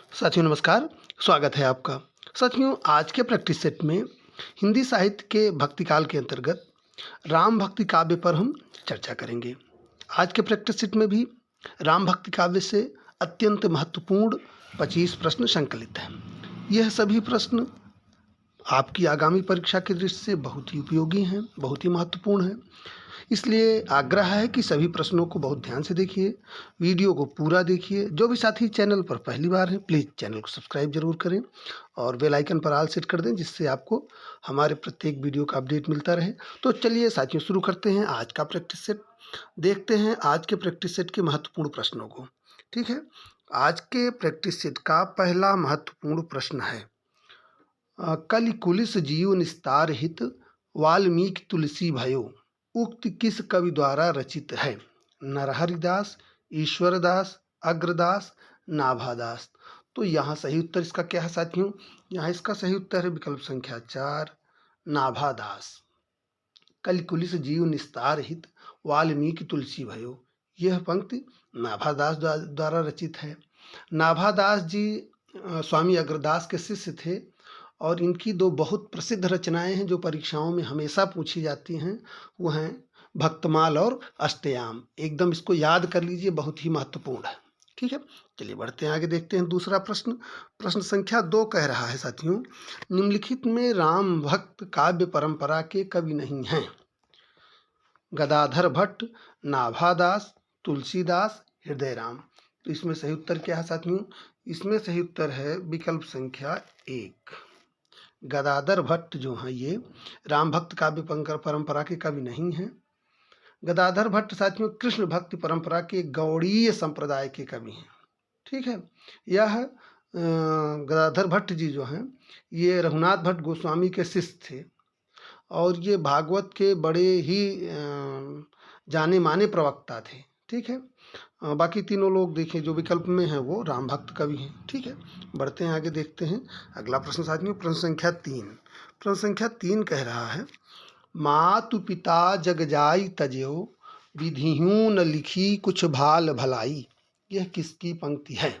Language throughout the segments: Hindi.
साथियों नमस्कार, स्वागत है आपका। साथियों आज के प्रैक्टिस सेट में हिंदी साहित्य के भक्ति काल के अंतर्गत राम भक्ति काव्य पर हम चर्चा करेंगे। आज के प्रैक्टिस सेट में भी राम भक्ति काव्य से अत्यंत महत्वपूर्ण 25 प्रश्न संकलित हैं। यह सभी प्रश्न आपकी आगामी परीक्षा की दृष्टि से बहुत ही उपयोगी हैं, बहुत ही महत्वपूर्ण हैं। इसलिए आग्रह है कि सभी प्रश्नों को बहुत ध्यान से देखिए, वीडियो को पूरा देखिए। जो भी साथी चैनल पर पहली बार हैं, प्लीज़ चैनल को सब्सक्राइब जरूर करें और बेल आइकन पर ऑल सेट कर दें, जिससे आपको हमारे प्रत्येक वीडियो का अपडेट मिलता रहे। तो चलिए साथियों शुरू करते हैं आज का प्रैक्टिस सेट। देखते हैं आज के प्रैक्टिस सेट के महत्वपूर्ण प्रश्नों को। ठीक है, आज के प्रैक्टिस सेट का पहला महत्वपूर्ण प्रश्न है, कलि कुलिस जीव निस्तार हित वाल्मीकि तुलसी भयो, उक्त किस कवि द्वारा रचित है? नरहरिदास, ईश्वरदास, अग्रदास, नाभादास। तो यहाँ सही उत्तर इसका क्या है साथियों? यहाँ इसका सही उत्तर है विकल्प संख्या 4, नाभादास। कलिकुलिस जीव निस्तार हित वाल्मीकि तुलसी भयो, यह पंक्ति नाभादास द्वारा रचित है। नाभादास जी स्वामी अग्रदास के शिष्य थे और इनकी दो बहुत प्रसिद्ध रचनाएं हैं जो परीक्षाओं में हमेशा पूछी जाती हैं। वो हैं भक्तमाल और अष्टयाम। एकदम इसको याद कर लीजिए, बहुत ही महत्वपूर्ण है। ठीक है, चलिए बढ़ते हैं आगे, देखते हैं दूसरा प्रश्न। प्रश्न संख्या 2 कह रहा है साथियों, निम्नलिखित में राम भक्त काव्य परंपरा के कवि नहीं हैं? गदाधर भट्ट, नाभादास, तुलसीदास, हृदयराम। तो इसमें सही उत्तर क्या है साथियों? इसमें सही उत्तर है विकल्प संख्या 1। गदाधर भट्ट जो हैं ये राम भक्त काव्य परंपरा के कवि नहीं हैं। गदाधर भट्ट साथियों कृष्ण भक्ति परंपरा के गौड़ीय संप्रदाय के कवि हैं। ठीक है, यह गदाधर भट्ट जी जो हैं ये रघुनाथ भट्ट गोस्वामी के शिष्य थे और ये भागवत के बड़े ही जाने माने प्रवक्ता थे। ठीक है, बाकी तीनों लोग देखें जो विकल्प में हैं वो राम भक्त कवि हैं। ठीक है, बढ़ते हैं आगे, देखते हैं अगला प्रश्न साथियों। प्रश्न संख्या 3। प्रश्न संख्या 3 कह रहा है, मातु पिता जग जाई तज्यो, विधियूं न लिखी कुछ भाल भलाई। यह किसकी पंक्ति है?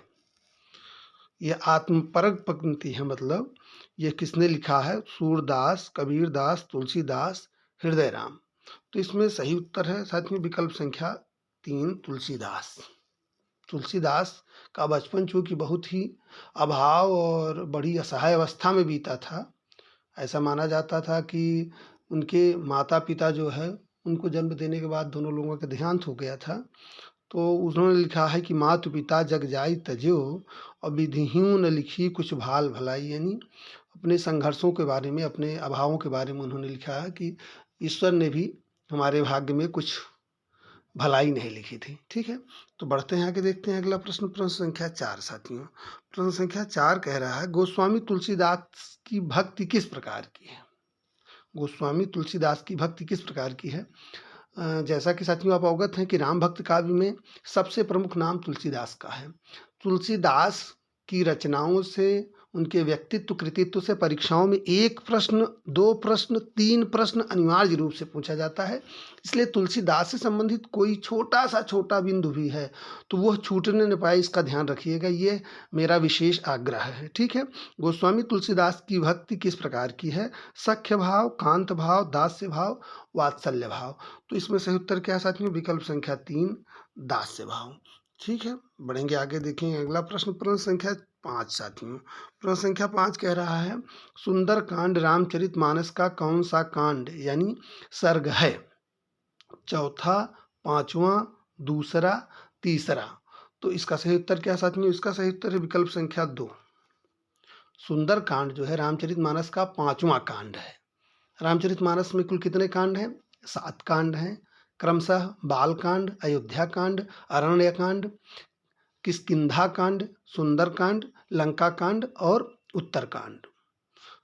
यह आत्मपरक पंक्ति है, मतलब यह किसने लिखा है? सूरदास, कबीरदास, तुलसीदास, हृदयराम। तो इसमें सही उत्तर है साथियों विकल्प संख्या 3, तुलसीदास। तुलसीदास का बचपन चूँकि बहुत ही अभाव और बड़ी असहाय अवस्था में बीता था। ऐसा माना जाता था कि उनके माता पिता जो है उनको जन्म देने के बाद दोनों लोगों का देहांत हो गया था। तो उन्होंने लिखा है कि मातु पिता जग जाई तज्यो और विधियूं न लिखी कुछ भाल भलाई, यानी अपने संघर्षों के बारे में, अपने अभावों के बारे में उन्होंने लिखा है कि ईश्वर ने भी हमारे भाग्य में कुछ भलाई नहीं लिखी थी। ठीक है, तो बढ़ते हैं आगे, देखते हैं अगला प्रश्न। प्रश्न संख्या 4 साथियों। प्रश्न संख्या 4 कह रहा है, गोस्वामी तुलसीदास की भक्ति किस प्रकार की है? गोस्वामी तुलसीदास की भक्ति किस प्रकार की है? जैसा कि साथियों आप अवगत हैं कि राम भक्त काव्य में सबसे प्रमुख नाम तुलसीदास का है। तुलसीदास की रचनाओं से, उनके व्यक्तित्व कृतित्व से परीक्षाओं में 1 प्रश्न, 2 प्रश्न, 3 प्रश्न अनिवार्य रूप से पूछा जाता है। इसलिए तुलसीदास से संबंधित कोई छोटा बिंदु भी है तो वह छूटने न पाए, इसका ध्यान रखिएगा, ये मेरा विशेष आग्रह है। ठीक है, गोस्वामी तुलसीदास की भक्ति किस प्रकार की है? सख्य भाव, कांत भाव, दास्य भाव, वात्सल्य भाव। तो इसमें सही उत्तर क्या है साथियों? विकल्प संख्या 3, दास्य भाव। ठीक है, बढ़ेंगे आगे, देखेंगे अगला प्रश्न। प्रश्न संख्या 5 साथियों। प्रश्न संख्या 5 कह रहा है, सुंदर कांड रामचरितमानस का कौन सा कांड यानी सर्ग है? चौथा, पांचवा, दूसरा, तीसरा। तो इसका सही उत्तर क्या है साथियों? इसका सही उत्तर है विकल्प संख्या 2। सुंदर कांड जो है रामचरितमानस का 5वां कांड है। रामचरितमानस में कुल कितने कांड हैं? 7 कांड हैं, क्रमशः बाल कांड, अयोध्या कांड, अरण्य कांड, किष्किंधा कांड, सुंदर कांड, लंका कांड और उत्तर कांड।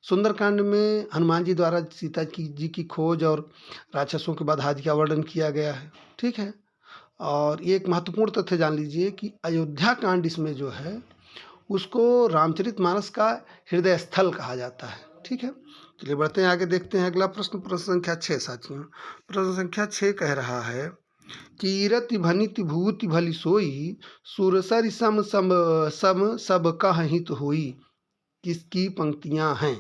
सुंदर कांड में हनुमान जी द्वारा सीता जी की खोज और राक्षसों के बाद आदि का वर्णन किया गया है। ठीक है, और ये एक महत्वपूर्ण तथ्य जान लीजिए कि अयोध्या कांड इसमें जो है उसको रामचरितमानस का हृदय स्थल कहा जाता है। ठीक है, चलिए बढ़ते हैं आगे, देखते हैं अगला प्रश्न। प्रश्न संख्या 6 साथियों। प्रश्न संख्या 6 कह रहा है, कीरति भनित भूति भली सोई, सुरसरि सम सम सम सब कह हित होई, किसकी पंक्तियां हैं?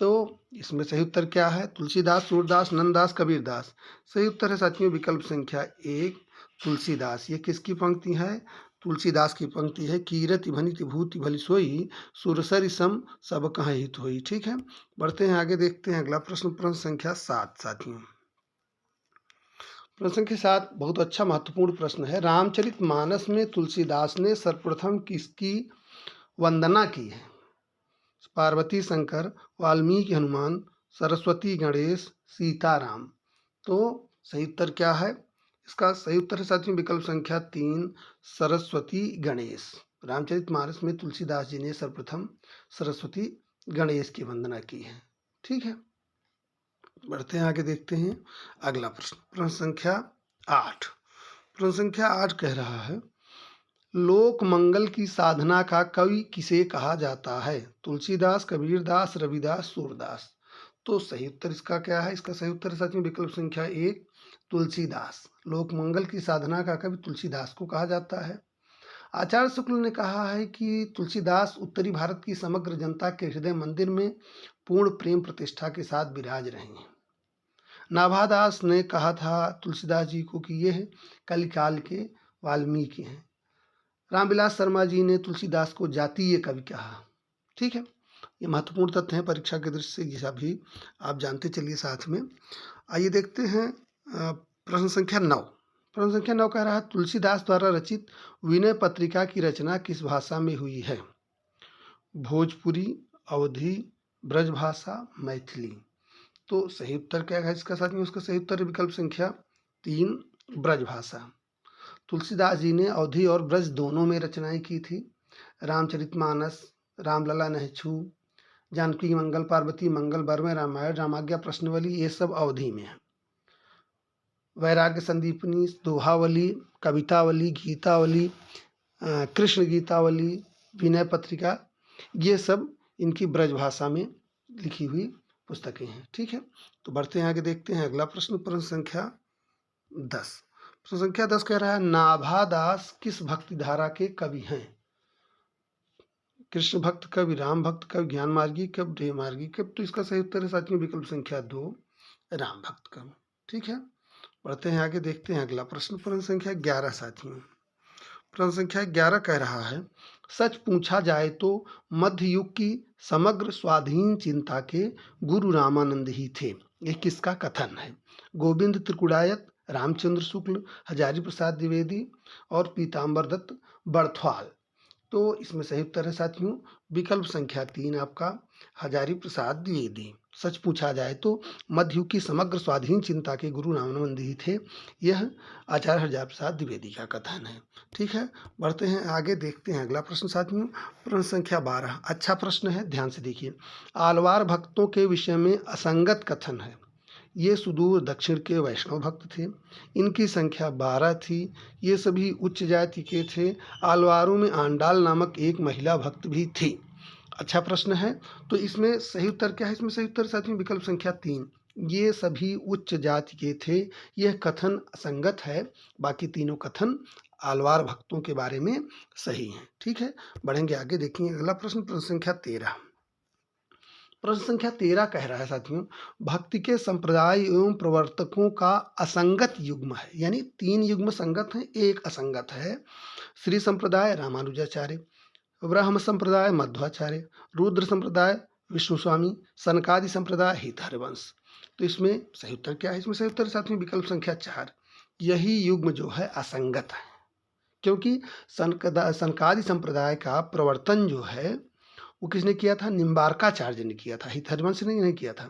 तो इसमें सही उत्तर क्या है? तुलसीदास, सूरदास, नंददास, कबीरदास। सही उत्तर है साथियों विकल्प संख्या 1 तुलसीदास। ये किसकी पंक्ति है? तुलसीदास की पंक्ति है। कीरति भनित भूति भली सोई, सुरसरि सम सब कह हित होई। ठीक है, बढ़ते हैं आगे, देखते हैं अगला प्रश्न, प्रश्न संख्या 7 साथियों। प्रश्न संख्या 7 बहुत अच्छा महत्वपूर्ण प्रश्न है। रामचरितमानस में तुलसीदास ने सर्वप्रथम किसकी वंदना की है? पार्वती शंकर, वाल्मीकि हनुमान, सरस्वती गणेश, सीताराम। तो सही उत्तर क्या है? इसका सही उत्तर है साथियों विकल्प संख्या 3 सरस्वती गणेश। रामचरितमानस में तुलसीदास जी ने सर्वप्रथम सरस्वती गणेश की वंदना की है। ठीक है, बढ़ते हैं आगे, देखते हैं अगला प्रश्न, प्रश्न संख्या 8। प्रश्न संख्या 8 कह रहा है, लोक मंगल की साधना का कवि किसे कहा जाता है? तुलसीदास, कबीरदास, रविदास, सूरदास। तो सही उत्तर इसका क्या है? इसका सही उत्तर साथियों विकल्प संख्या 1 तुलसीदास। लोक मंगल की साधना का कवि तुलसीदास को कहा जाता है। आचार्य शुक्ल ने कहा है कि तुलसीदास उत्तरी भारत की समग्र जनता के हृदय मंदिर में पूर्ण प्रेम प्रतिष्ठा के साथ विराज रहे हैं। नाभादास ने कहा था तुलसीदास जी को कि यह कलिकाल के वाल्मीकि हैं। रामविलास शर्मा जी ने तुलसीदास को जातीय कवि कहा। ठीक है, ये महत्वपूर्ण तथ्य हैं परीक्षा के दृष्टि से, ये भी आप जानते चलिए साथ में। आइए देखते हैं प्रश्न संख्या 9। प्रश्न संख्या 9 कह रहा है, तुलसीदास द्वारा रचित विनय पत्रिका की रचना किस भाषा में हुई है? भोजपुरी, अवधी, ब्रजभाषा, मैथिली। तो सही उत्तर क्या है इसका साथ में? उसका सही उत्तर विकल्प संख्या 3 ब्रजभाषा। तुलसीदास जी ने अवधी और ब्रज दोनों में रचनाएं की थी। रामचरितमानस, रामलला नहछू, जानकी मंगल, पार्वती मंगल, बरमे रामायण, रामाज्ञा प्रश्नवली, ये सब अवधी में है। वैराग्य संदीपनी, दोहावली, कवितावली, गीतावली, कृष्ण गीतावली, विनय पत्रिका, ये सब इनकी ब्रजभाषा में लिखी हुई पुस्तकें हैं। ठीक है, तो बढ़ते हैं आगे, देखते हैं अगला प्रश्न, प्रश्न संख्या 10। प्रश्न संख्या 10 कह रहा है, नाभादास किस भक्ति धारा के कवि हैं? कृष्ण भक्त कवि, राम भक्त कवि, ज्ञान मार्गी कवि, प्रेम मार्गी कवि। तो इसका सही उत्तर है साथियों विकल्प संख्या 2 राम भक्त कवि। ठीक है, बढ़ते हैं आगे, देखते हैं अगला प्रश्न, प्रश्न संख्या 11 साथियों। प्रश्न संख्या 11 कह रहा है, सच पूछा जाए तो मध्य युग की समग्र स्वाधीन चिंता के गुरु रामानंद ही थे। यह किसका कथन है? गोविंद त्रिकुड़ायत, रामचंद्र शुक्ल, हजारी प्रसाद द्विवेदी और पीताम्बर दत्त बड़थवाल। तो इसमें सही उत्तर है साथियों विकल्प संख्या 3 आपका हजारी प्रसाद द्विवेदी। सच पूछा जाए तो मध्ययुग की समग्र स्वाधीन चिंता के गुरु रामानंद ही थे, यह आचार्य हजारी प्रसाद द्विवेदी का कथन है। ठीक है, बढ़ते हैं आगे, देखते हैं अगला प्रश्न साथियों, प्रश्न संख्या 12। अच्छा प्रश्न है, ध्यान से देखिए। आलवार भक्तों के विषय में असंगत कथन है। ये सुदूर दक्षिण के वैष्णव भक्त थे, इनकी संख्या 12 थी, ये सभी उच्च जाति के थे। आलवारों में आंडाल नामक एक महिला भक्त भी थी। अच्छा प्रश्न है, तो इसमें सही उत्तर क्या है? इसमें सही उत्तर साथियों विकल्प संख्या 3, ये सभी उच्च जाति के थे। यह कथन असंगत है, बाकी तीनों कथन आलवार भक्तों के बारे में सही हैं। ठीक है, बढ़ेंगे आगे, देखेंगे अगला प्रश्न, प्रश्न संख्या 13। प्रश्न संख्या 13 कह रहा है साथियों, भक्ति के संप्रदाय एवं प्रवर्तकों का असंगत युग्म है, यानी 3 युग्म संगत हैं, एक असंगत है। श्री संप्रदाय रामानुजाचार्य, ब्रह्म संप्रदाय मध्वाचार्य, रुद्र संप्रदाय विष्णु स्वामी, सनकादि संप्रदाय हित हरिवंश। तो इसमें सही उत्तर क्या है? इसमें सही उत्तर साथियों विकल्प संख्या 4, यही युग्म जो है असंगत है, क्योंकि सनकादि संप्रदाय का प्रवर्तन जो है वो किसने किया था? निम्बार्काचार्य ने किया था, हित हरिवंश ने नहीं किया था।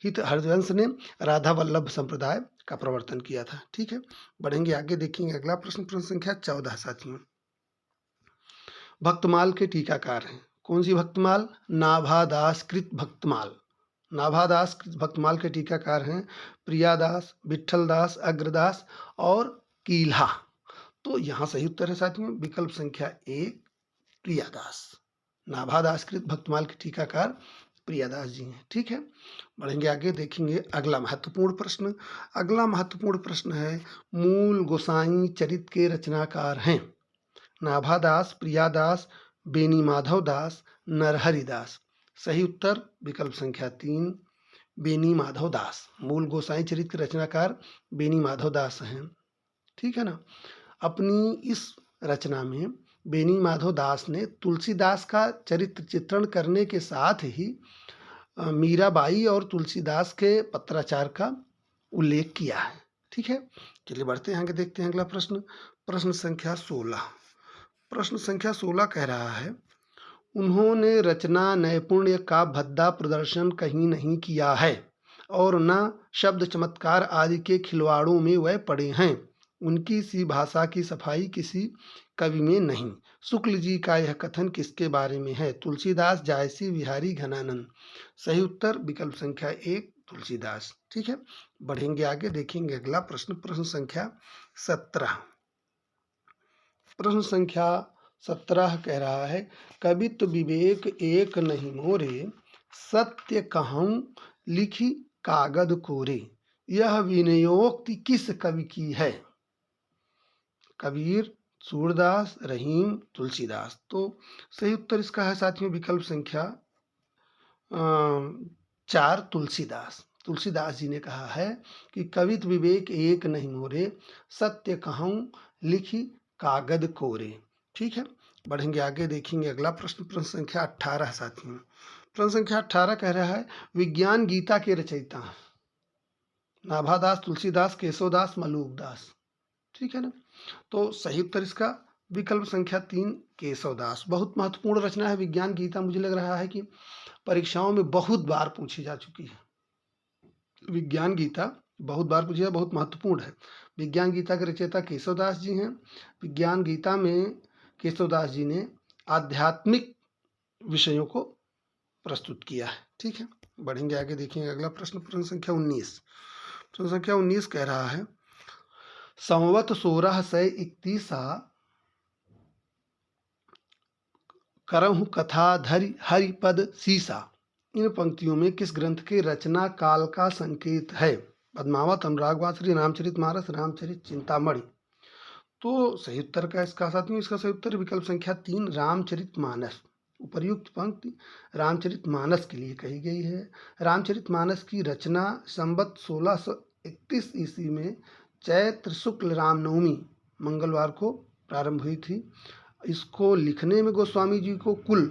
हित हरिवंश ने राधा वल्लभ संप्रदाय का प्रवर्तन किया था। ठीक है, बढ़ेंगे आगे, देखेंगे अगला प्रश्न, प्रश्न संख्या 14 साथियों। भक्तमाल के टीकाकार हैं, कौन सी भक्तमाल? नाभादास कृत भक्तमाल। नाभादास कृत भक्तमाल के टीकाकार हैं प्रियादास, विठलदास, अग्रदास और कील्हा। तो यहाँ सही उत्तर है साथियों विकल्प संख्या 1 प्रियादास। नाभादास कृत भक्तमाल के टीकाकार प्रियादास जी हैं। ठीक है, बढ़ेंगे आगे, देखेंगे अगला महत्वपूर्ण प्रश्न। अगला महत्वपूर्ण प्रश्न है, मूल गोसाई चरित के रचनाकार हैं नाभादास, प्रियादास, बेनी माधव दास, नरहरि दास। सही उत्तर विकल्प संख्या 3, बेनी माधव दास। मूल गोसाई चरित के रचनाकार बेनी माधव दास हैं। ठीक है ना। अपनी इस रचना में बेनी माधव दास ने तुलसीदास का चरित्र चित्रण करने के साथ ही मीराबाई और तुलसीदास के पत्राचार का उल्लेख किया है। ठीक है, चलिए बढ़ते हैं आगे, देखते हैं अगला प्रश्न। प्रश्न संख्या 16। प्रश्न संख्या 16 कह रहा है, उन्होंने रचना नैपुण्य का भद्दा प्रदर्शन कहीं नहीं किया है और न शब्द चमत्कार आदि के खिलवाड़ों में वह पड़े हैं। उनकी सी भाषा की सफाई किसी कवि में नहीं। शुक्ल जी का यह कथन किसके बारे में है? तुलसीदास, जायसी, बिहारी, घनानंद। सही उत्तर विकल्प संख्या 1, तुलसीदास। ठीक है, बढ़ेंगे आगे, देखेंगे अगला प्रश्न। प्रश्न संख्या 17। प्रश्न संख्या 17 कह रहा है, कवित्व विवेक एक नहीं मोरे, सत्य कहूँ लिखी कागद कोरे। यह विनयोक्ति किस कवि की है? कबीर, सूरदास, रहीम, तुलसीदास। तो सही उत्तर इसका है साथियों विकल्प संख्या 4, तुलसीदास। तुलसीदास जी ने कहा है कि कवित्व विवेक एक नहीं मोरे, सत्य कहूँ लिखी कागद कोरे। ठीक है, बढ़ेंगे आगे, देखेंगे अगला प्रश्न। प्रश्न संख्या 18 साथियों। प्रश्न संख्या 18 कह रहा है, विज्ञान गीता के रचयिता नाभादास, तुलसीदास, केशवदास, मलूकदास। ठीक है ना। तो सही उत्तर इसका विकल्प संख्या 3, केशवदास। बहुत महत्वपूर्ण रचना है विज्ञान गीता। मुझे लग रहा है कि परीक्षाओं में बहुत बार पूछी जा चुकी है। विज्ञान गीता बहुत बार पूछी है, बहुत महत्वपूर्ण है। विज्ञान गीता के रचयिता केशवदास जी हैं। विज्ञान गीता में केशवदास जी ने आध्यात्मिक विषयों को प्रस्तुत किया है। ठीक है, बढ़ेंगे आगे, देखेंगे अगला प्रश्न। प्रश्न संख्या 19। प्रश्न संख्या 19 कह रहा है, संवत 1631 करहु कथा धरि हरिपद सीसा। इन पंक्तियों में किस ग्रंथ के रचना काल का संकेत है? पद्मावत, अनुराग वासरी, रामचरितमानस, रामचरित चिंतामणि। तो सही उत्तर का इसका साथियों इसका सही उत्तर विकल्प संख्या 3, रामचरितमानस। उपर्युक्त पंक्ति रामचरितमानस के लिए कही गई है। रामचरितमानस की रचना संवत 1631 ईस्वी में चैत्र शुक्ल रामनवमी मंगलवार को प्रारंभ हुई थी। इसको लिखने में गोस्वामी जी को कुल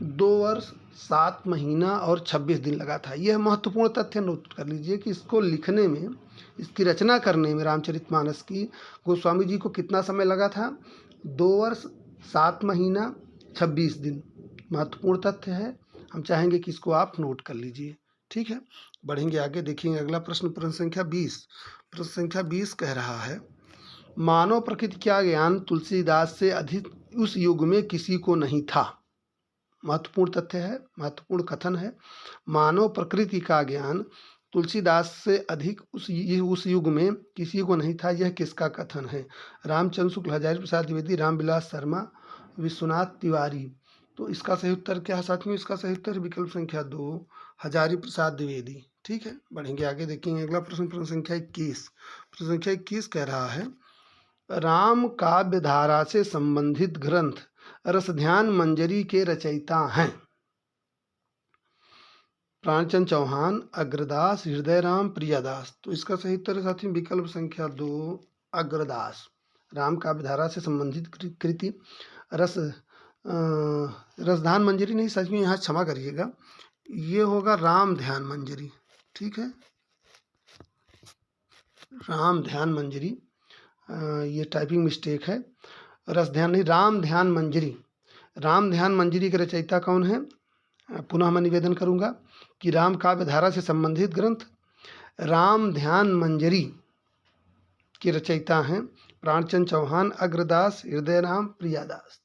2 वर्ष 7 महीना और 26 दिन लगा था। यह महत्वपूर्ण तथ्य नोट कर लीजिए कि इसको लिखने में, इसकी रचना करने में रामचरितमानस की गोस्वामी जी को कितना समय लगा था? 2 वर्ष 7 महीना 26 दिन। महत्वपूर्ण तथ्य है, हम चाहेंगे कि इसको आप नोट कर लीजिए। ठीक है, बढ़ेंगे आगे, देखेंगे अगला प्रश्न। प्रश्न संख्या 20। प्रश्न संख्या 20 कह रहा है, मानव प्रकृति का ज्ञान तुलसीदास से अधिक उस युग में किसी को नहीं था। महत्वपूर्ण तथ्य है, महत्वपूर्ण कथन है। मानव प्रकृति का ज्ञान तुलसीदास से अधिक उस युग में किसी को नहीं था। यह किसका कथन है? रामचंद्र शुक्ल, हजारी प्रसाद द्विवेदी, रामविलास शर्मा, विश्वनाथ तिवारी। तो इसका सही उत्तर क्या है साथियों? इसका सही उत्तर विकल्प संख्या 2, हजारी प्रसाद द्विवेदी। ठीक है, बढ़ेंगे आगे, देखेंगे अगला प्रश्न। प्रश्न संख्या 21। प्रश्न संख्या 21 कह रहा है, राम काव्य धारा से संबंधित ग्रंथ रसध्यान मंजरी के रचयिता हैं प्राणचंद चौहान, अग्रदास, हृदयराम, प्रियादास। तो इसका सही उत्तर है साथियों विकल्प संख्या 2, अग्रदास। राम काव्य धारा से संबंधित कृति रसधान मंजरी नहीं साथियों, यहाँ क्षमा करिएगा, ये होगा राम ध्यान मंजरी। ठीक है, राम ध्यान मंजरी, ये टाइपिंग मिस्टेक है। रस ध्यान नहीं, राम ध्यान मंजरी। राम ध्यान मंजरी के रचयिता कौन है? पुनः मैं निवेदन करूंगा कि राम काव्य धारा से संबंधित ग्रंथ राम ध्यान मंजरी के रचयिता हैं प्राणचंद चौहान, अग्रदास, हृदयराम, प्रियादास।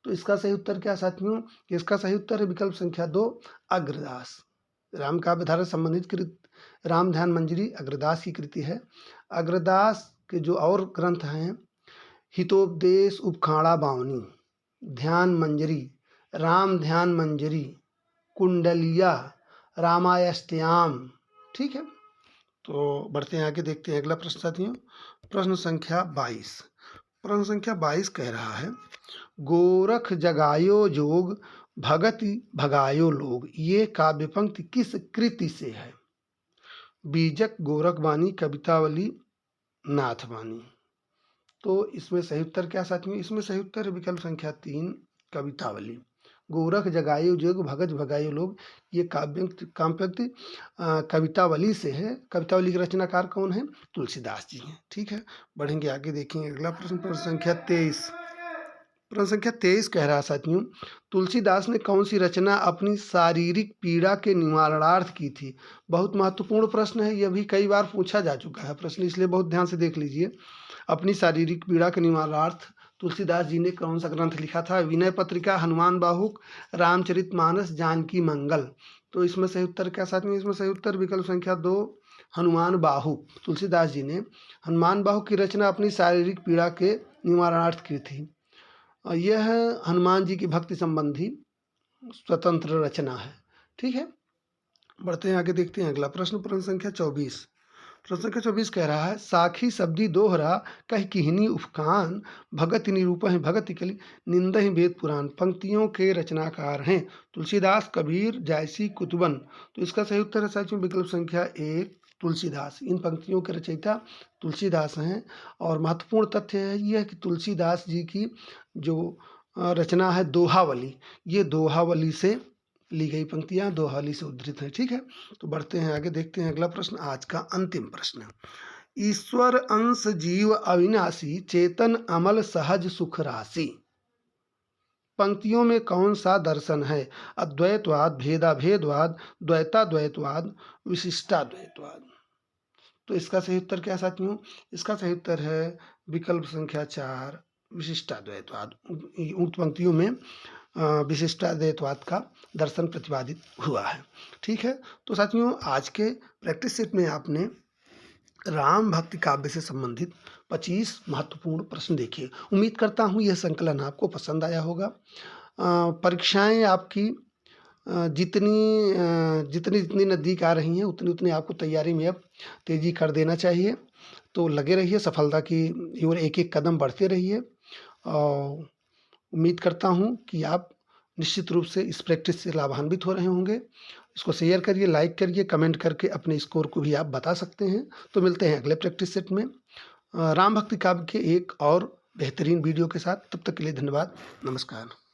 तो इसका सही उत्तर क्या साथियों? इसका सही उत्तर है विकल्प संख्या 2, अग्रदास। राम काव्य धारा से संबंधित कृत राम ध्यान मंजरी अग्रदास की कृति है। अग्रदास के जो और ग्रंथ हैं, हितोपदेश, उपखाड़ा बावनी, ध्यान मंजरी, राम ध्यान मंजरी, कुंडलिया, रामायस्त्याम। ठीक है, तो बढ़ते हैं आगे, देखते हैं अगला प्रश्न साथियों। प्रश्न संख्या 22। प्रश्न संख्या 22 कह रहा है, गोरख जगायो जोग भगति भगायो लोग, ये काव्य पंक्ति किस कृति से है? बीजक, गोरखवाणी, कवितावली, नाथवाणी। तो इसमें सही उत्तर क्या साथियों? इसमें सही उत्तर है विकल्प संख्या 3, कवितावली। गोरख जगायो जोग भगत भगायो लोग, ये काव्य कवितावली से है। कवितावली के रचनाकार कौन है? तुलसीदास जी हैं। ठीक है, बढ़ेंगे आगे, देखेंगे अगला प्रश्न। प्रश्न संख्या 23। प्रश्न संख्या 23 कह रहा है साथियों, तुलसीदास ने कौन सी रचना अपनी शारीरिक पीड़ा के निवारणार्थ की थी? बहुत महत्वपूर्ण प्रश्न है, यह भी कई बार पूछा जा चुका है प्रश्न, इसलिए बहुत ध्यान से देख लीजिए। अपनी शारीरिक पीड़ा के निवारणार्थ तुलसीदास जी ने कौन सा ग्रंथ लिखा था? विनय पत्रिका, हनुमान बाहुक, रामचरितमानस, जानकी मंगल। तो इसमें सही उत्तर क्या साथियों? इसमें सही उत्तर विकल्प संख्या 2, हनुमान बाहुक। तुलसीदास जी ने हनुमान बाहुक की रचना अपनी शारीरिक पीड़ा के निवारणार्थ की थी। यह हनुमान जी की भक्ति संबंधी स्वतंत्र रचना है। ठीक है, बढ़ते हैं आगे, देखते हैं अगला प्रश्न। प्रश्न संख्या 24। प्रश्न संख्या 24 कह रहा है, साखी शब्दी दोहरा कह किहनी उपकान, भगत निरूपह भगत कलि निंदहि वेद पुराण। पंक्तियों के रचनाकार हैं तुलसीदास, कबीर, जायसी, कुतुबन। तो इसका सही उत्तर है साथियों विकल्प संख्या 1, तुलसीदास। इन पंक्तियों के रचयिता तुलसीदास हैं। और महत्वपूर्ण तथ्य है यह कि तुलसीदास जी की जो रचना है दोहावली, ये दोहावली से ली गई पंक्तियां दोहावली से उद्धृत हैं। ठीक है, तो बढ़ते हैं आगे, देखते हैं अगला प्रश्न, आज का अंतिम प्रश्न। ईश्वर अंश जीव अविनाशी, चेतन अमल सहज सुख राशि। पंक्तियों में कौन सा दर्शन है? अद्वैतवाद, भेदाभेदवाद, द्वैताद्वैतवाद, विशिष्टाद्वैतवाद। तो इसका सही उत्तर क्या साथियों? इसका सही उत्तर है विकल्प संख्या 4, विशिष्टाद्वैतवाद। उक्त पंक्तियों में विशिष्टाद्वैतवाद का दर्शन प्रतिपादित हुआ है। ठीक है, तो साथियों आज के प्रैक्टिस सेट में आपने राम भक्ति काव्य से संबंधित 25 महत्वपूर्ण प्रश्न देखे। उम्मीद करता हूँ यह संकलन आपको पसंद आया होगा। परीक्षाएं आपकी जितनी नज़दीक आ रही हैं उतनी उतनी आपको तैयारी में अब तेज़ी कर देना चाहिए। तो लगे रहिए, सफलता की ओर एक एक कदम बढ़ते रहिए। और उम्मीद करता हूँ कि आप निश्चित रूप से इस प्रैक्टिस से लाभान्वित हो रहे होंगे। इसको शेयर करिए, लाइक करिए, कमेंट करके अपने स्कोर को भी आप बता सकते हैं। तो मिलते हैं अगले प्रैक्टिस सेट में राम भक्ति काव्य के एक और बेहतरीन वीडियो के साथ। तब तक के लिए धन्यवाद, नमस्कार।